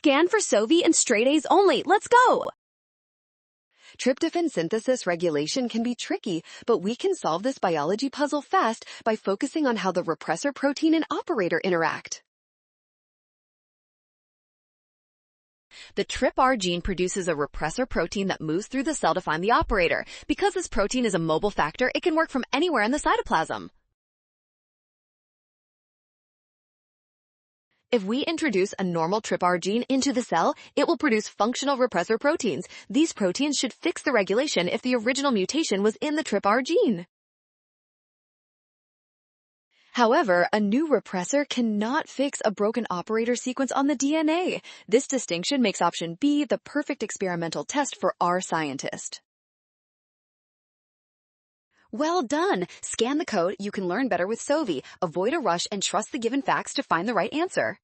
Scan for Sovi and straight A's only. Let's go! Tryptophan synthesis regulation can be tricky, but we can solve this biology puzzle fast by focusing on how the repressor protein and operator interact. The TRPR gene produces a repressor protein that moves through the cell to find the operator. Because this protein is a mobile factor, it can work from anywhere in the cytoplasm. If we introduce a normal TRPR gene into the cell, it will produce functional repressor proteins. These proteins should fix the regulation if the original mutation was in the TRPR gene. However, a new repressor cannot fix a broken operator sequence on the DNA. This distinction makes option B the perfect experimental test for our scientist. Well done! Scan the code. You can learn better with Sovi. Avoid a rush and trust the given facts to find the right answer.